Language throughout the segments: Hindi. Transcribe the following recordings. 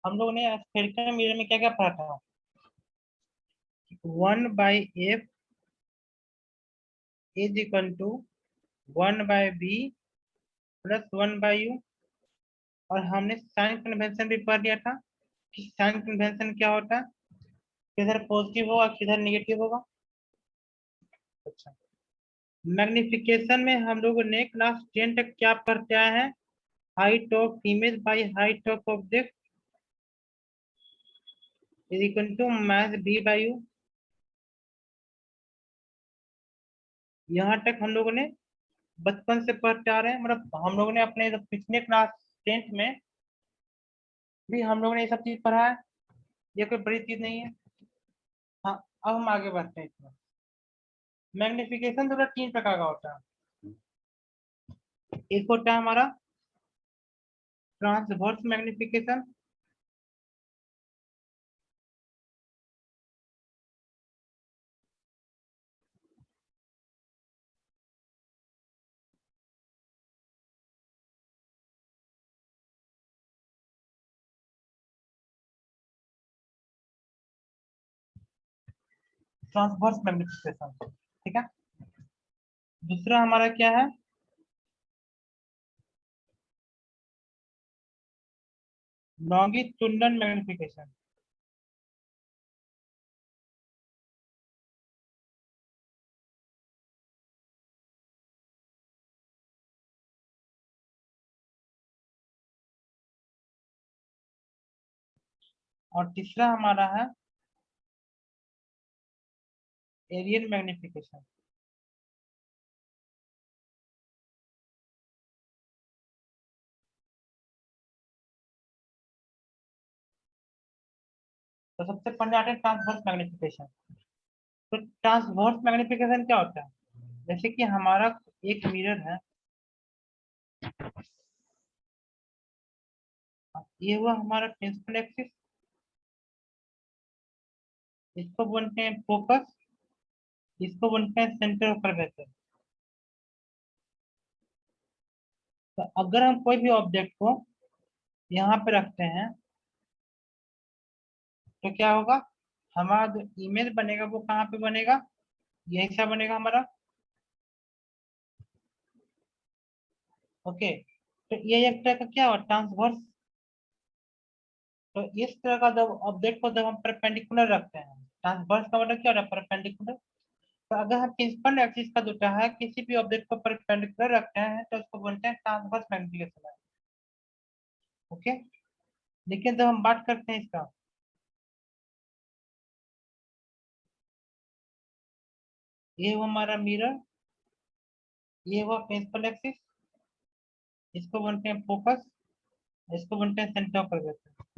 हम लोग ने स्फेरिकल मिरर में क्या क्या पढ़ा था? 1/f is equal to 1/b plus 1/u। और हमने साइन कन्वेंशन भी पढ़ लिया था कि साइन कन्वेंशन क्या होता है, किधर पॉजिटिव होगा किधर निगेटिव होगा। अच्छा, मैग्निफिकेशन में हम लोग ने क्लास 10 तक क्या पढ़ते आए हैं? Height of image by height of object is equal to math b by u। यहाँ तक हम लोगों ने बचपन से पढ़ते आ रहे हैं, मतलब हम लोगों ने अपने पिछले क्लास 10th में भी हम लोगों ने ये सब चीज पढ़ा है। ये कोई बड़ी चीज नहीं है। हाँ, अब हम आगे बढ़ते हैं इसमें। मैग्निफिकेशन थोड़ा 3 प्रकार का होता है। एक होता है हमारा ट्रांसवर्स मैग्निफिकेशन। ट्रांसवर्स मैग्निफिकेशन, ठीक है। दूसरा हमारा क्या है? Longitudinal magnification. और तीसरा हमारा है एरियल मैग्निफिकेशन। तो सबसे पहले आते हैं ट्रांसवर्स मैग्निफिकेशन। तो ट्रांसवर्स मैग्निफिकेशन क्या होता है? जैसे कि हमारा एक मिरर है, ये हुआ हमारा प्रिंसिपल एक्सिस, इसको बोलते हैं फोकस, इसको बोलते हैं सेंटर ऑफ कर्वेचर। तो अगर हम कोई भी ऑब्जेक्ट को यहाँ पे रखते हैं तो क्या होगा? हमारा जो इमेज बनेगा वो कहाँ पे बनेगा? ये हिस्सा बनेगा हमारा। ओके, तो ये एक तरह का क्या हुआ? ट्रांसवर्स। तो इस तरह का जब ऑब्जेक्ट को जब हम परपेंडिकुलर रखते हैं, ट्रांसवर्स का मतलब क्या होता है? परपेंडिकुलर। तो अगर हम प्रिंसिपल एक्सिस का जो है किसी भी ऑब्जेक्ट को परपेंडिकुलर रखते हैं तो उसको बोलते हैं ट्रांसवर्स मैग्निफिकेशन। ओके, लेकिन जब हम बात करते हैं इसका, ये वो हमारा मिरर, ये हुआ प्रिंसिपल एक्सिस, इसको बोलते हैं फोकस, इसको बोलते हैं सेंटर ऑफ कर्वेचर।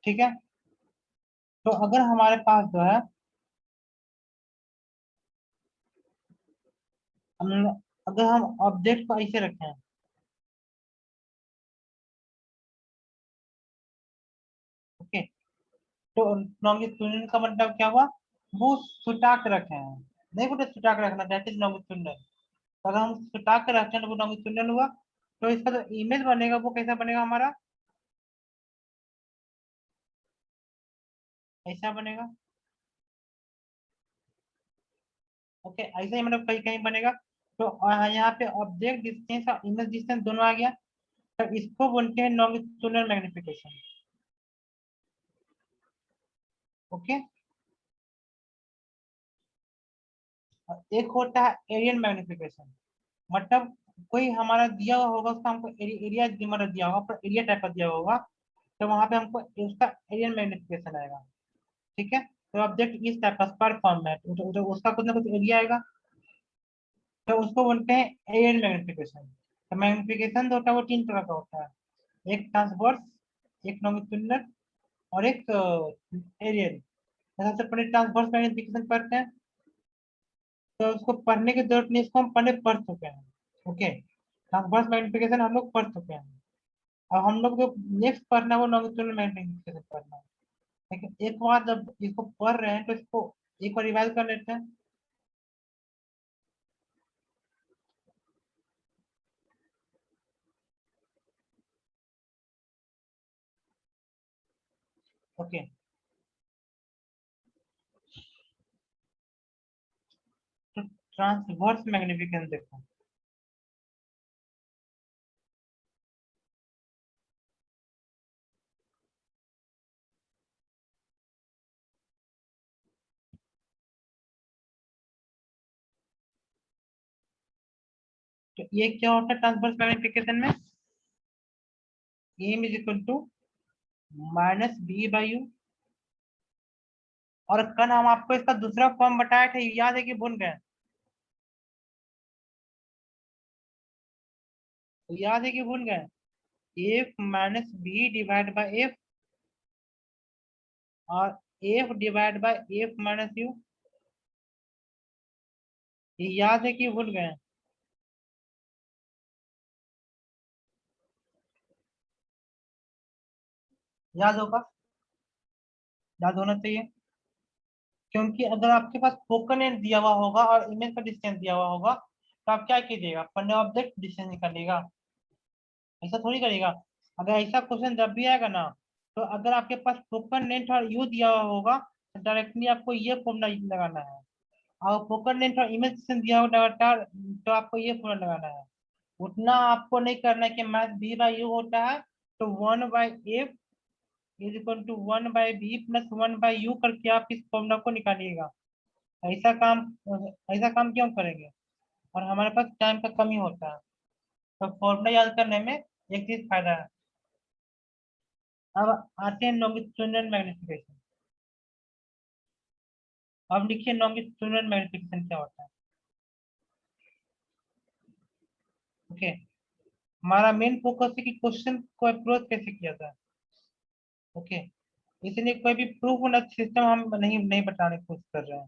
ठीक है। तो अगर हमारे पास जो है हम अगर हम ऑब्जेक्ट को ऐसे रखें, ओके, तो लॉन्गिट्यूडिनल का मतलब क्या हुआ? वो सुटा के रखे हैं। नहीं बोलते सुटा के रखना, दैट इज लॉन्गिट्यूडिनल। तो अगर हम सुटा के रखते हैं तो वो लॉन्गिट्यूडिनल हुआ। तो इसका जो इमेज बनेगा वो कैसा बनेगा हमारा? ऐसा बनेगा। ओके, ऐसा ही मतलब कहीं कहीं बनेगा। तो यहाँ पे ऑब्जेक्ट डिस्टेंस और इमेज डिस्टेंस दोनों आ गया। तो इसको बोलते हैं लॉन्गिट्यूडिनल मैग्निफिकेशन। ओके, एक होता है एरियल मैग्निफिकेशन। मतलब कोई हमारा दिया हुआ होगा, उसका हमको एरिया मतलब दिया होगा, पर एरिया टाइप का दिया होगा, तो वहां पे हमको उसका एरियल मैग्निफिकेशन आएगा। ठीक है। तो ऑब्जेक्ट इस टाइप का स्क्वायर फॉर्म में है, तो उसका कुछ ना कुछ एरिया आएगा, तो उसको बोलते हैं एरियल मैग्निफिकेशन। तो मैग्निफिकेशन जो होता है वो 3 तरह का होता है, एक ट्रांसवर्स, एक लॉन्गिट्यूडिनल और एक एरियल। सबसे पहले ट्रांसवर्स मैग्निफिकेशन पढ़ते हैं। तो उसको पढ़ने की जरूरत नहीं, इसको हम पहले पढ़ चुके हैं। ओके, ट्रांसवर्स मैग्निफिकेशन हम लोग पढ़ चुके हैं। अब हम लोग जो नेक्स्ट पढ़ना है वो लॉन्गिट्यूडिनल मैग्निफिकेशन पढ़ना है। लेकिन एक बार जब इसको पढ़ रहे हैं तो इसको एक बार रिवाइज कर लेते हैं। ओके, तो ट्रांसवर्स मैग्निफिकेंस देखो, तो ये क्या होता है ट्रांसवर्स मैग्निफिकेशन में, M is equal to minus B by U. और कल हम आपको इसका दूसरा फॉर्म बताए थे, याद है कि भूल गए? याद है कि भूल गए? F minus B divide by F, और F divide by F minus U. ये याद है कि भूल गए? याद होगा, याद होना चाहिए, क्योंकि अगर आपके पास फोकल एंड दिया हुआ होगा और इमेज का डिस्टेंस दिया हुआ होगा, तो आप क्या कीजिएगा, पहले ऑब्जेक्ट डिस्टेंस निकालिएगा, ऐसा थोड़ी करेगा। अगर ऐसा क्वेश्चन जब भी आएगा ना, तो अगर आपके पास फोकल लेंथ और यू दिया हुआ होगा, तो डायरेक्टली आपको ये फॉर्मूला लगाना है। और फोकल लेंथ और इमेज डिस्टेंस दिया होगा लगातार, तो आपको ये फॉर्मूला लगाना है। उतना आपको नहीं करना है कि मैथ बी बाई यू होता है, तो 1/f is equal to 1/b plus 1/u करके आप इस फॉर्मूला को निकालिएगा। ऐसा काम, ऐसा काम क्यों करेंगे? और हमारे पास टाइम का कमी होता है, तो फॉर्मूला याद करने में एक चीज फायदा है। अब आते हैं लॉन्गिट्यूडिनल मैग्निफिकेशन। अब लिखिए लॉन्गिट्यूडिनल मैग्निफिकेशन क्या होता है। ओके, हमारा मेन फोकस है कि क्वेश्चन को अप्रोच कैसे किया जाए। ओके, इसलिए कोई भी प्रूफ वाला सिस्टम हम नहीं नहीं बताने की कोशिश कर रहे हैं,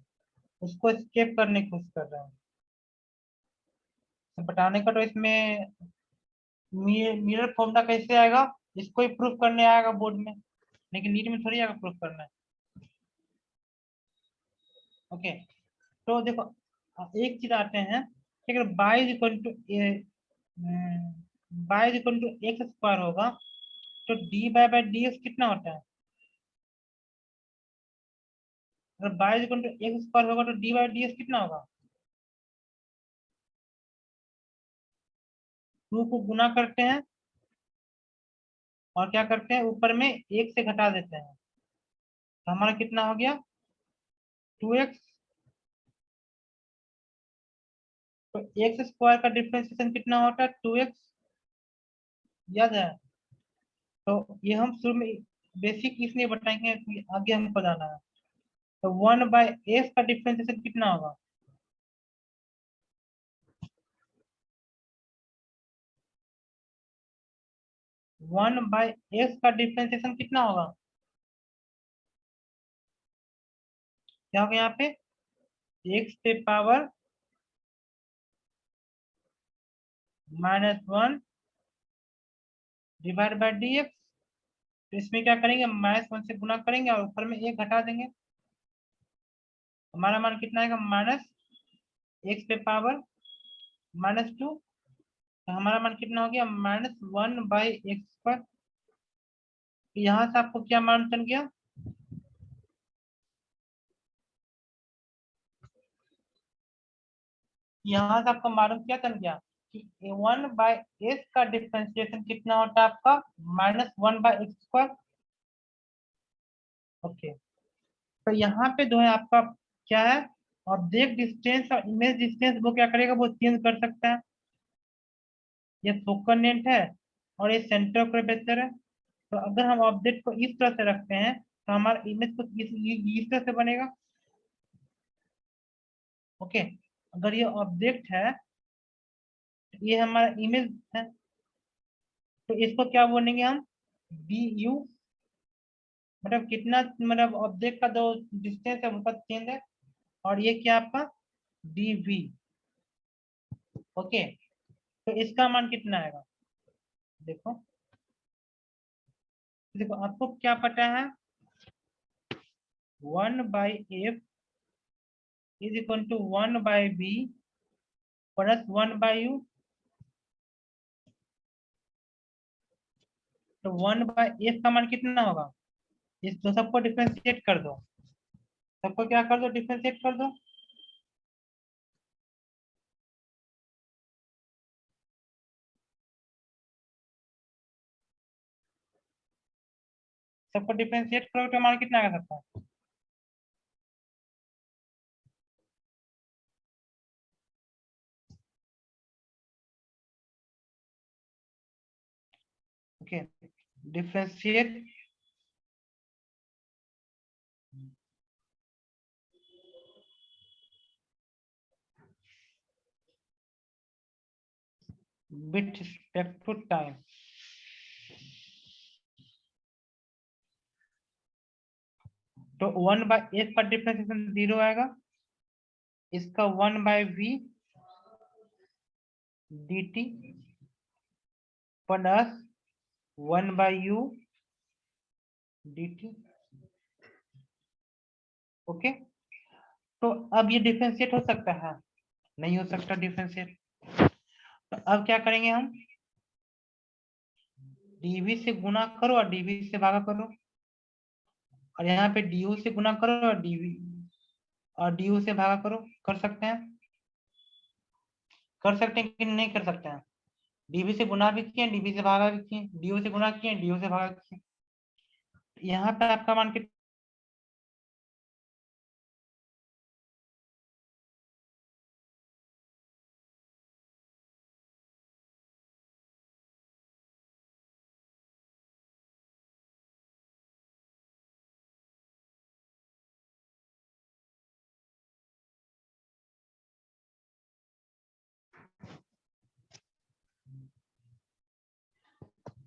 उसको स्केप करने की कोशिश कर रहे हैं। तो बताने का तो इसमें मिरर फॉर्मूला कैसे आएगा, इसको ही प्रूफ करने आएगा बोर्ड में, लेकिन नीट में थोड़ी आएगा प्रूफ करना है। ओके, तो देखो, एक चीज आते हैं कि अगर by equal to by equal to X square होगा, तो डी बाई डी एक्स कितना होता है? अगर by equal to X square होगा, तो डी बाई डी एक्स कितना होगा? टू को गुना करते हैं, और क्या करते हैं, ऊपर में एक से घटा देते हैं, तो हमारा कितना हो गया? 2x। तो एक्स स्क्वायर का डिफरेंशिएशन कितना होता है? 2x। याद है? तो ये हम शुरू में बेसिक इसलिए बताएंगे कि आगे हमको जाना है। तो 1/s का डिफरेंशिएशन कितना होगा? 1/s का डिफरेंशिएशन कितना होगा? क्या होगा यहाँ पे? एक्स पे power -1 divide by D x. तो इसमें क्या करेंगे, -1 से गुना करेंगे और ऊपर में एक घटा देंगे। हमारा मान कितना आएगा? -x पे पावर -2। तो हमारा मान कितना हो गया? -1/x पर। तो यहाँ से आपको क्या मान बन गया? यहाँ से आपका मालूम क्या बन गया कि 1/s का डिफरेंशिएशन कितना होता है आपका? -1/x²। ओके, तो यहाँ पे जो है आपका क्या है, ऑब्जेक्ट डिस्टेंस और इमेज डिस्टेंस वो क्या करेगा, वो चेंज कर सकता है। ये फोकल लेंथ है और ये सेंटर ऑफ कर्वेचर है। तो अगर हम ऑब्जेक्ट को इस तरह से रखते हैं, तो हमारा इमेज को इस तरह से बनेगा। ओके, अगर ये ऑब्जेक्ट है, ये हमारा इमेज है, तो इसको क्या बोलेंगे हम? D you. मतलब कितना, मतलब ऑब्जेक्ट का जो डिस्टेंस है उसका चेंज है। और ये क्या आपका? D we. ओके, तो इसका मान कितना आएगा? देखो, देखो आपको क्या पता है, 1/f is equal to 1/b plus 1/u। तो 1/f का मान कितना होगा? इस दो सबको डिफरेंशिएट कर दो, सबको क्या कर दो, डिफरेंशिएट कर दो। सबको डिफरेंशिएट करो तो हमारा कितना आ सकता है। Okay, differentiate with respect to time. तो 1/a का डिफरेंशिएशन 0 आएगा, इसका 1/v dt plus 1/u dt। Okay, तो अब ये डिफरेंशिएट हो सकता है, नहीं हो सकता डिफरेंशिएट। तो अब क्या करेंगे हम, dv से गुना करो और dv से भागा करो, और यहाँ पे du से गुना करो और dv और du से भागा करो। कर सकते हैं, कर सकते हैं कि नहीं कर सकते हैं। dv से गुना भी किए, dv से भागा भी किए, du से गुना किए, du से भागा किए। यहाँ पे आपका मान के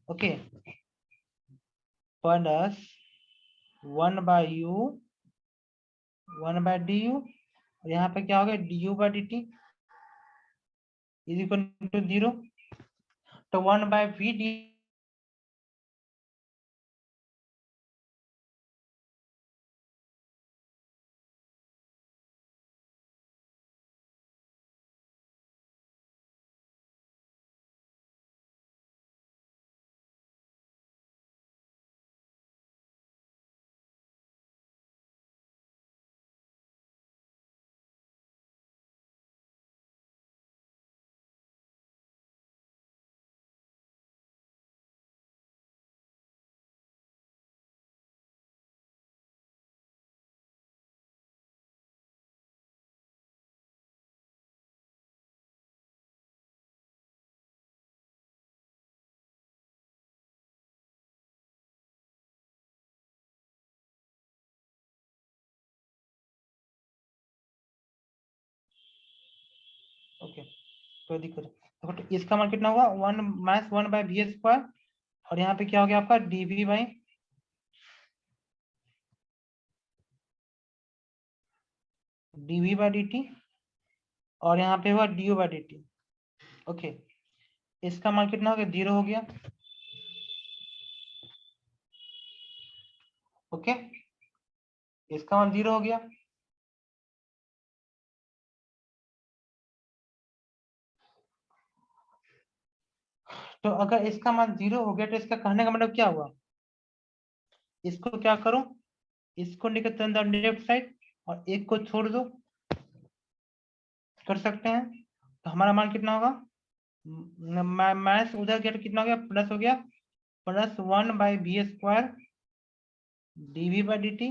ओके, प्लस 1/u 1/du, यहाँ पे क्या हो गया, du/dt इज इक्वल टू 0। तो 1/v डी। ओके, कोई दिक्कत नहीं। तो इसका मान कितना होगा, 1 - 1/v², और यहाँ पे क्या हो गया आपका dv/dt, और यहाँ पे हुआ du/dt। ओके, इसका मान कितना हो गया, 0 हो गया। ओके, इसका मान 0 हो गया। तो अगर इसका मान 0 हो गया तो इसका कहने का मतलब क्या हुआ, इसको क्या करो, इसको निकल अंदर लेफ्ट साइड और एक को छोड़ दो। कर सकते हैं, तो हमारा मान कितना होगा, माइनस उधर गया तो कितना हो गया, प्लस हो गया, plus 1/v² dv/dt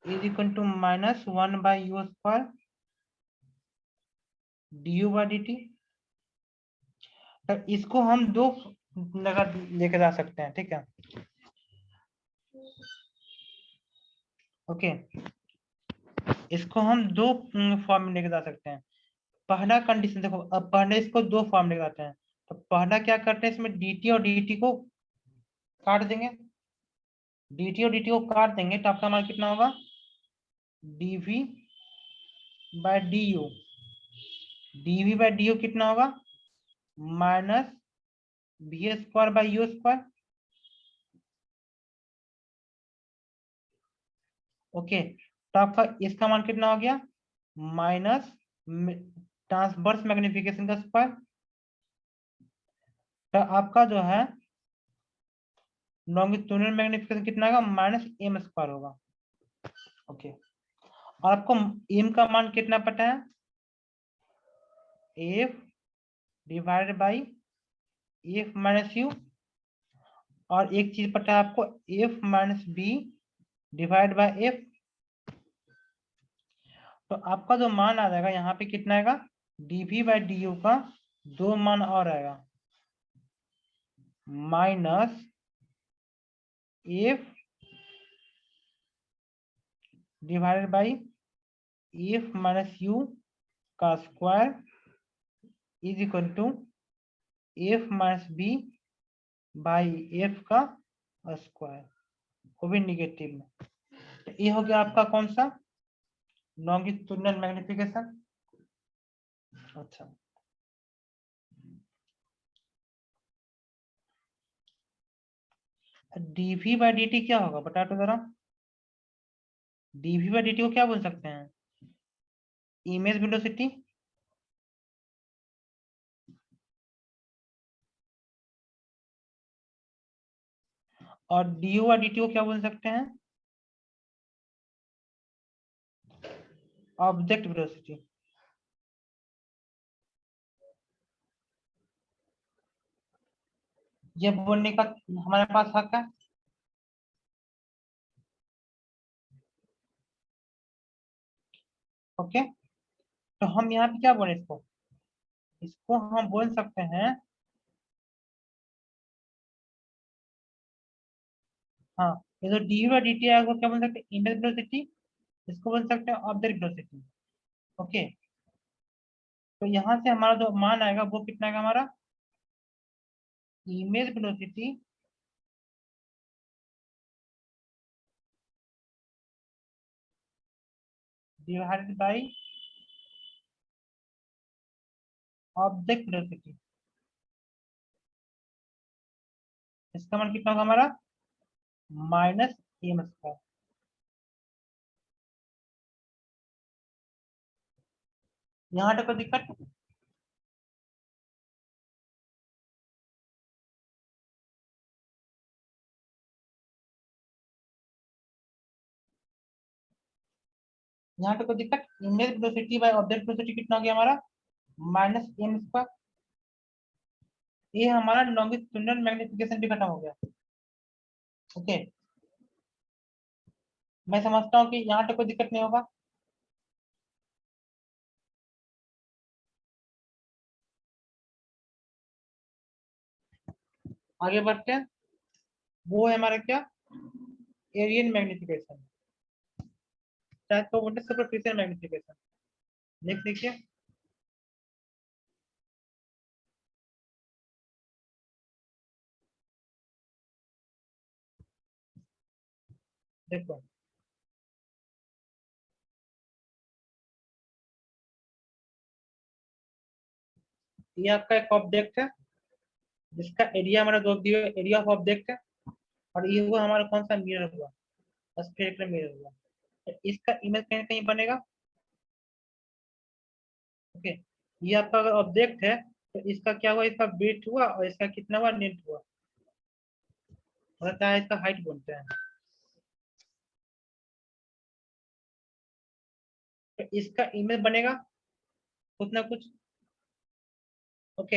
is equal to minus 1/u² du/dt। तो इसको हम दो जगह लेके जा सकते हैं, ठीक है। ओके, इसको हम दो फॉर्म में लेके जा सकते हैं। पहला कंडीशन देखो, अब पहले इसको दो फॉर्म में लेके जाते हैं। तो पहला क्या करते हैं, इसमें dt और dt को काट देंगे, dt और dt को काट देंगे तो आपका मान कितना होगा, dv/du, dv/du कितना होगा, माइनस v²/u²। ओके, तो आपका इसका मान कितना हो गया, माइनस ट्रांसवर्स मैग्निफिकेशन का स्क्वायर। तो आपका जो है लॉन्गिट्यूडिनल मैग्निफिकेशन कितना होगा, -m² होगा। ओके, और आपको m का मान कितना पता है, f divided by f minus u, और एक चीज पता है आपको, f minus B divide by f। तो आपका जो मान आ जाएगा यहाँ पे कितना आएगा, dv बाई du का 2 मान और आएगा, minus f divided by f minus u का square is equal to f minus B by f का स्क्वायर, वो भी निगेटिव में। ये हो गया आपका कौन सा, लॉन्गिट्यूडिनल मैग्निफिकेशन। अच्छा, dv बाई dt क्या होगा, बता तो जरा। dv बाई dt को क्या बोल सकते हैं, इमेज वेलोसिटी, और du बाई dt को क्या बोल सकते हैं, ऑब्जेक्ट वेलोसिटी। ये बोलने का हमारे पास हक है। ओके, तो हम यहाँ पे क्या बोले इसको, इसको हम बोल सकते हैं, हाँ, ये जो डी बाई डी टी है उसको क्या बोल सकते हैं, इमेज वेलोसिटी, इसको बोल सकते हैं ऑब्जेक्ट वेलोसिटी। ओके, तो यहाँ से हमारा जो मान आएगा वो कितना आएगा हमारा, image velocity divided by object velocity. इसका मान कितना होगा हमारा, -m²। यहाँ तक कोई दिक्कत, यहाँ तक कोई दिक्कत, image velocity by object velocity कितना हो गया हमारा, -m²। ये हमारा लॉन्गिट्यूडिनल मैग्निफिकेशन भी खत्म हो गया। ओके, मैं समझता हूँ कि यहाँ तक कोई दिक्कत नहीं होगा। आगे बढ़ते हैं, वो है हमारा क्या, एरियल मैग्निफिकेशन, शायद तो बोलते सुपरफिशियल मैग्निफिकेशन। नेक्स्ट देखिए, देखो ये आपका एक ऑब्जेक्ट है जिसका एरिया हमारा दो दिया, एरिया ऑफ ऑब्जेक्ट है, और ये हुआ हमारा कौन सा, मिरर हुआ, स्फेरिकल मिरर हुआ। तो इसका इमेज कहीं ना कहीं बनेगा। ओके, ये आपका अगर ऑब्जेक्ट है तो इसका क्या हुआ, इसका ब्रीथ हुआ और इसका कितना हुआ, लेंथ हुआ, होता है इसका हाइट बोलते हैं। तो इसका इमेज बनेगा कुछ ना कुछ। ओके,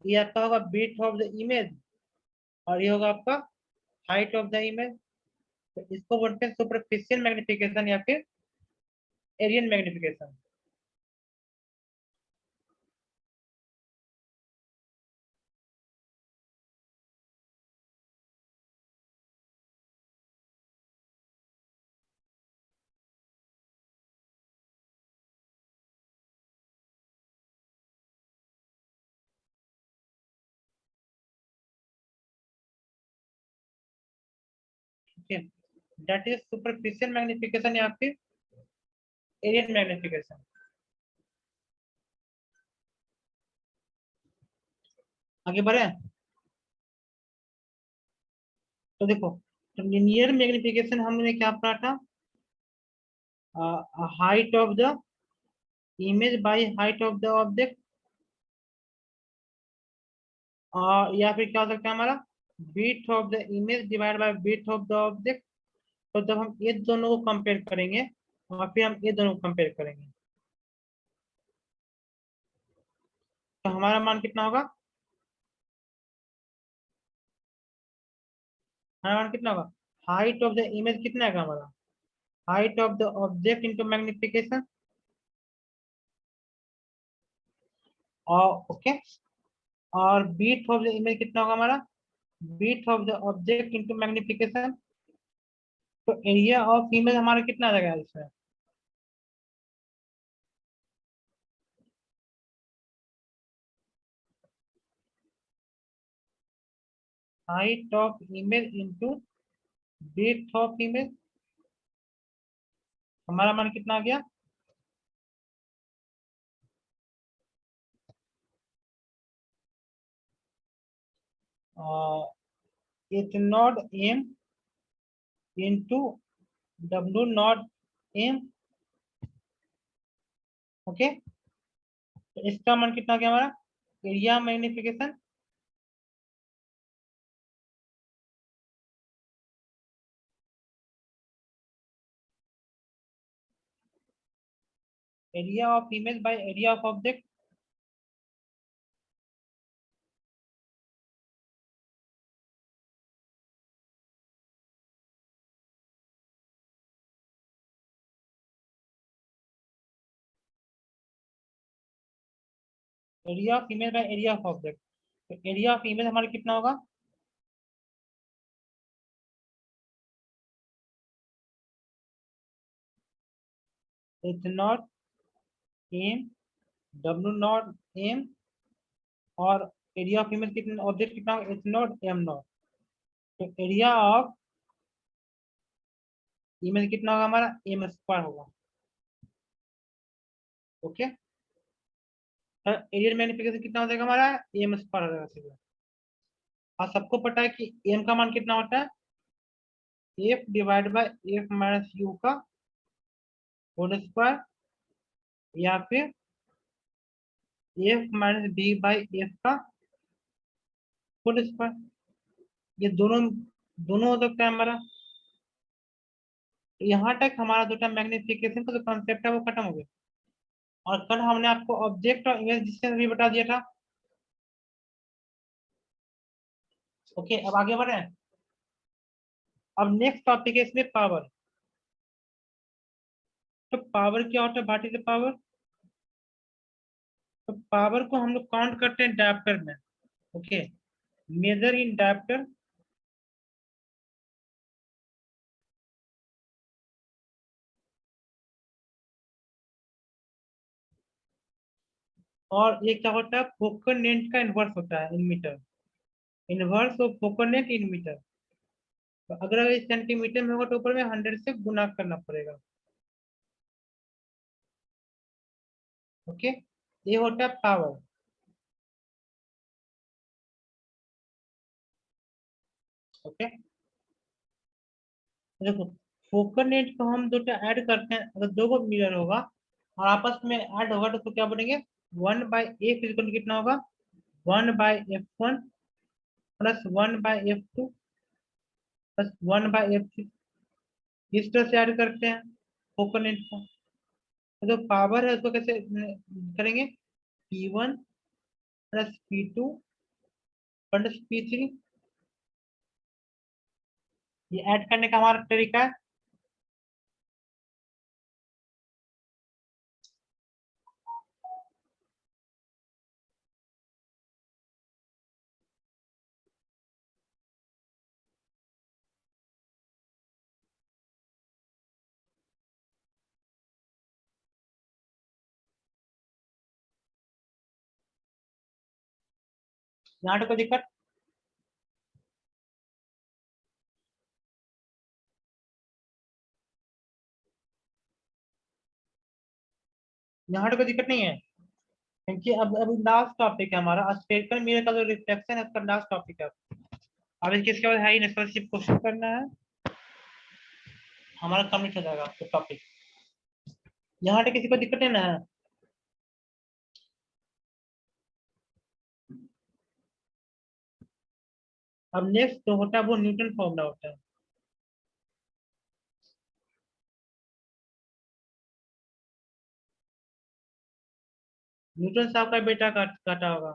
ये आपका होगा ब्रीथ ऑफ द इमेज, और ये होगा आपका हाइट ऑफ द इमेज। तो इसको बोलते हैं सुपरफिशियल मैग्निफिकेशन या फिर areal magnification. Okay, that is superficial magnification या फिर एरियल मैग्निफिकेशन। आगे बढ़े, तो देखो, तो लिनियर मैग्निफिकेशन हमने क्या पढ़ा था, height of the image by height of the object, और या फिर क्या हो सकता है हमारा, width of the image divide by width of the object. तो जब हम ये दोनों को कंपेयर करेंगे और फिर हम ये दोनों को कंपेयर करेंगे तो हमारा मान कितना होगा, हमारा मान कितना होगा, हाइट ऑफ द इमेज कितना है हमारा, height of the object into magnification. और ओके, और बीट ऑफ द इमेज कितना होगा हमारा, breadth of the object into magnification. तो एरिया ऑफ इमेज हमारा कितना आ जाएगा इसमें, height of image into breadth of image. हमारा मान कितना आ गया, H nought M into W nought M. Okay, तो इसका मान कितना आ गया हमारा, area magnification, area of image by area of object. Area of image by area of object, तो एरिया ऑफ इमेज हमारा कितना होगा, H nought M W nought M, और एरिया ऑफ इमेज कितना, ऑब्जेक्ट कितना होगा, एच नॉट एम नॉट। तो एरिया ऑफ इमेज कितना होगा हमारा, एम स्क्वायर होगा। ओके, तो एरिया मैग्निफिकेशन कितना हो जाएगा हमारा, एम स्क्वायर हो जाएगा सीधा। और सबको पता है कि एम का मान कितना होता है, F divide by F minus U का होल स्क्वायर, या फिर F minus B by F का होल स्क्वायर। ये दोनों दोनों हो सकता है हमारा। तो यहाँ तक हमारा जो मैग्निफिकेशन का जो कंसेप्ट है वो खत्म हो गया। और कल हमने आपको ऑब्जेक्ट और इमेज डिस्टेंस भी बता दिया था। ओके, अब आगे बढ़े। अब नेक्स्ट टॉपिक है इसमें पावर। तो पावर क्या होता है, व्हाट इज द पावर। तो पावर को हम लोग काउंट करते हैं डायप्टर में। ओके, मेजर इन डायप्टर, और ये क्या होता है, फोकनेंट का इन्वर्स होता है in metre, inverse of focal length in metre. तो अगर ये सेंटीमीटर में होगा तो ऊपर में 100 से गुना करना पड़ेगा। ओके, ये होता है पावर। ओके, देखो फोकनेंट को हम दो ऐड करते हैं, अगर दो को मिरर होगा और आपस में ऐड होगा तो क्या बोलेंगे, 1/f इक्वल कितना होगा, 1/f1 plus 1/f2 plus 1/f3। इस तरह से ऐड करते हैं फोकनेंट को। तो जो पावर है उसको कैसे करेंगे, P1 plus P2 plus P3। ये ऐड करने का हमारा तरीका है। यहाँ तो कोई दिक्कत, यहाँ तो कोई दिक्कत नहीं है, क्योंकि अब अभी लास्ट टॉपिक है हमारा स्फेरिकल मिरर का जो रिफ्लेक्शन है उसका लास्ट टॉपिक है। अब इसके बाद हाई स्कॉलरशिप क्वेश्चन करना है, हमारा कंप्लीट हो जाएगा तो टॉपिक। यहाँ तक किसी को दिक्कत है ना। अब नेक्स्ट जो होता है वो न्यूटन फॉर्मूला होता है। न्यूटन साहब का बेटा काटा होगा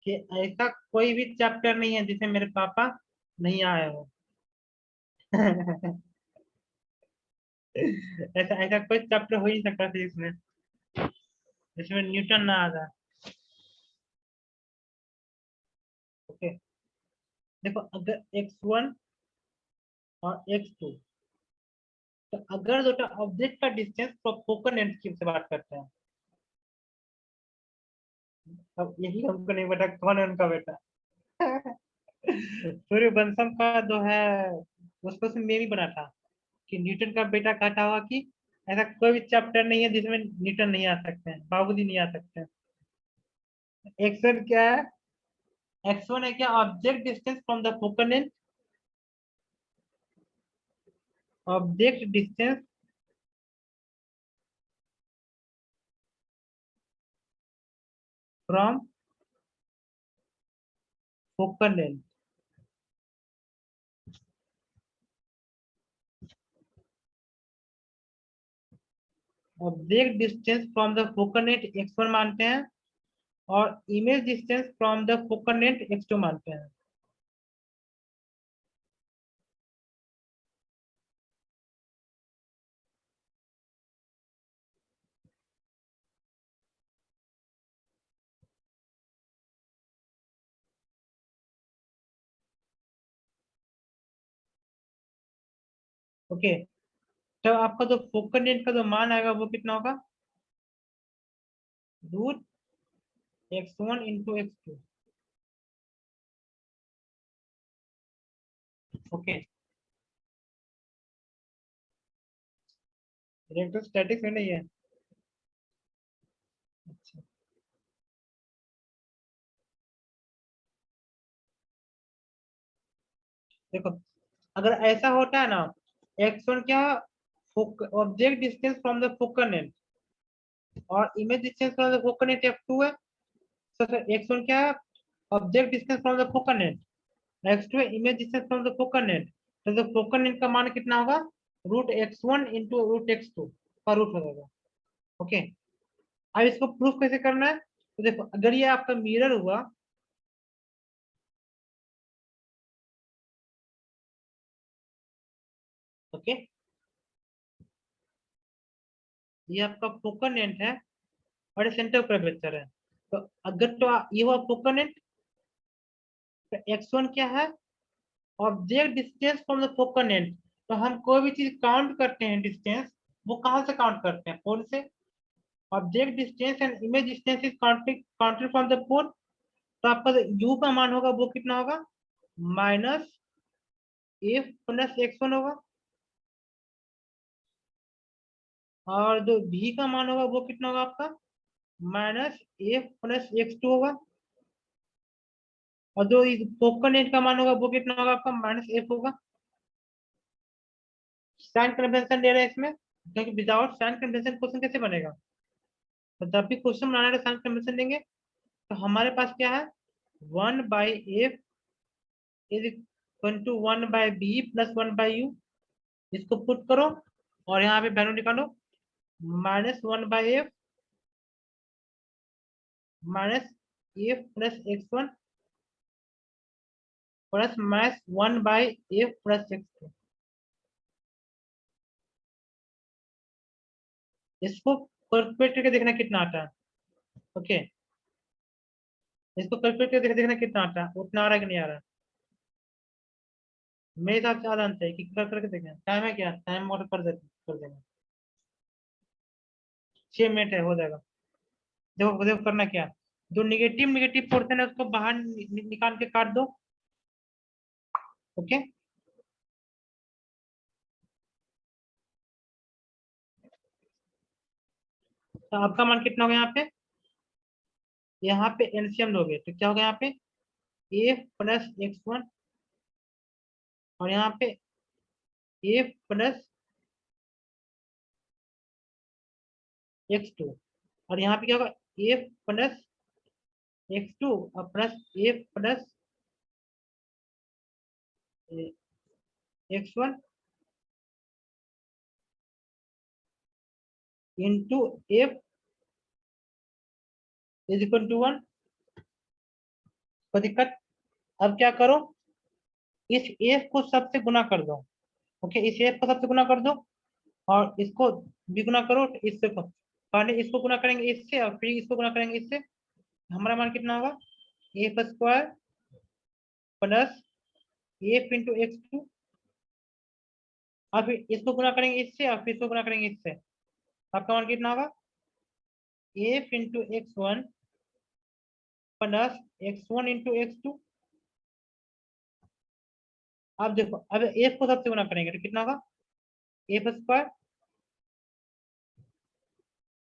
कि ऐसा कोई भी चैप्टर नहीं है जिसे मेरे पापा नहीं आए हो। ऐसा ऐसा कोई चैप्टर हो ही नहीं सकता फिजिक्स में जिसमें न्यूटन ना आ जाए। ओके, देखो अगर x1 और x2, तो अगर जो ऑब्जेक्ट का डिस्टेंस तो फोकल लेंथ की से बात करते हैं। अब यही हमको नहीं पता कौन है उनका बेटा। सूर्यवंशम का जो है उसको से मैं भी बना था कि न्यूटन का बेटा कहता हुआ कि ऐसा कोई भी चैप्टर नहीं है जिसमें न्यूटन नहीं आ सकते हैं, बाबूजी नहीं आ सकते हैं। एक्स1 क्या है? x1 है क्या object distance from the focal length, object distance from focal length. Object distance from the focal length x1 मानते हैं और image distance from the focal length x2 मानते हैं। ओके, तो आपका जो फोकल लेंथ का जो मान आएगा वो कितना होगा? Root x1 into x2। Okay, electrostatics में नहीं है? अच्छा, देखो अगर ऐसा होता है ना, x1 क्या object distance from the focal length और image distance from the focal length f2 है, तो फिर x1 क्या है object distance from the focal length, x2 है image distance from the focal length. तो फोकल लेंथ का मान कितना होगा? Root x1 into root x2 का रूट हो जाएगा। ओके, अब इसको प्रूफ कैसे करना है? तो देखो अगर ये आपका मिरर हुआ, ओके, ये आपका फोकल लेंथ है और ये सेंटर कर्वेचर है। तो अगर तो ये हुआ फोकल लेंथ, तो x1 क्या है object distance from the focal length. तो हम कोई भी चीज काउंट करते हैं डिस्टेंस, वो कहाँ से काउंट करते हैं? पोल से। Object distance and image distance is counted from the pole. तो आपका u का मान होगा वो कितना होगा? माइनस एफ प्लस x1 होगा, और जो v का मान होगा वो कितना होगा आपका? माइनस एफ प्लस x2 होगा, और जो फोकल लेंथ का मान होगा वो कितना होगा आपका? माइनस एफ होगा। साइन कन्वेंशन ले रहे हैं इसमें, क्योंकि विदाउट साइन कन्वेंशन क्वेश्चन कैसे बनेगा? तो जब भी क्वेश्चन बनाना है साइन कन्वेंशन लेंगे। तो हमारे पास क्या है? 1/f is equal to 1/b plus 1/u। इसको पुट करो और यहाँ पे वैल्यू निकालो। Minus 1/f minus F plus x1 plus minus 1/f plus x2। इसको कैलकुलेट करके देखना कितना आता है। ओके, इसको कैलकुलेट करके देखना कितना आता है, उतना आ रहा है कि नहीं आ रहा है? मेरे हिसाब से आधा आना चाहिए कि कर करके देखें। टाइम है क्या? टाइम मोड कर देना। 6 मिनट है, हो जाएगा। देखो देखो करना क्या, जो निगेटिव निगेटिव पोर्शन है उसको बाहर निकाल के काट दो। ओके, तो आपका मान कितना होगा यहाँ पे एलसीएम लोगे तो क्या होगा यहाँ पे? ए प्लस x1 और यहाँ पे ए प्लस x2, और यहाँ पे क्या होगा? ए प्लस x2 और plus A plus x1 into F is equal to 1। कोई दिक्कत? अब क्या करो, इस एफ को सबसे गुना कर दो। ओके, इस एफ को सबसे गुना कर दो और इसको भी गुना करो इससे को। पहले इसको गुना करेंगे इससे और फिर इसको गुना करेंगे इससे। हमारा मान कितना होगा, F square plus F into x2, और फिर इसको गुना करेंगे इससे और फिर इसको गुना करेंगे इससे। आपका मान कितना होगा, F into x1 plus x1 into x2। अब देखो, अब एफ को सबसे गुना करेंगे तो कितना होगा, F square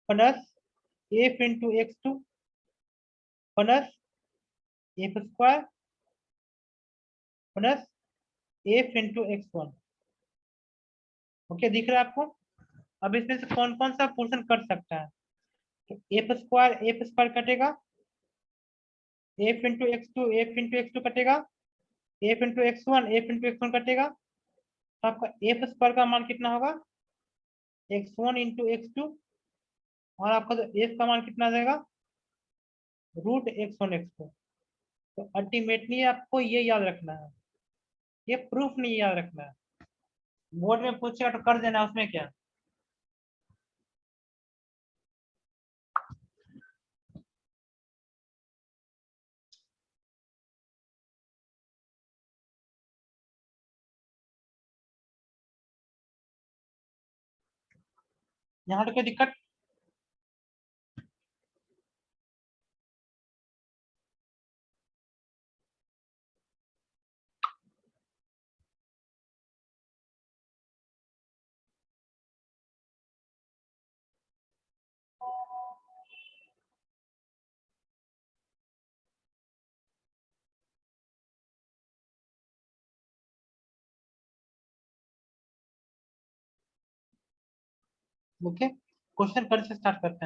plus F into x2 plus F square plus F into x1। Okay, दिख रहा है आपको? अब इसमें से कौन कौन सा पोर्शन कट सकता है, तो एफ स्क्वायर कटेगा, एफ इंटू एक्स टू कटेगा, एफ इंटू एक्स वन कटेगा। तो आपका एफ स्क्वायर का मान कितना होगा, x1 इंटू x2, और आपका जो एफ का मान कितना आ जाएगा, रूट x1 x2। तो अल्टीमेटली आपको ये याद रखना है, ये प्रूफ नहीं याद रखना है। बोर्ड में पूछेगा तो कर देना, उसमें क्या। यहाँ तो कोई दिक्कत? ओके, क्वेश्चन कर से स्टार्ट करते हैं।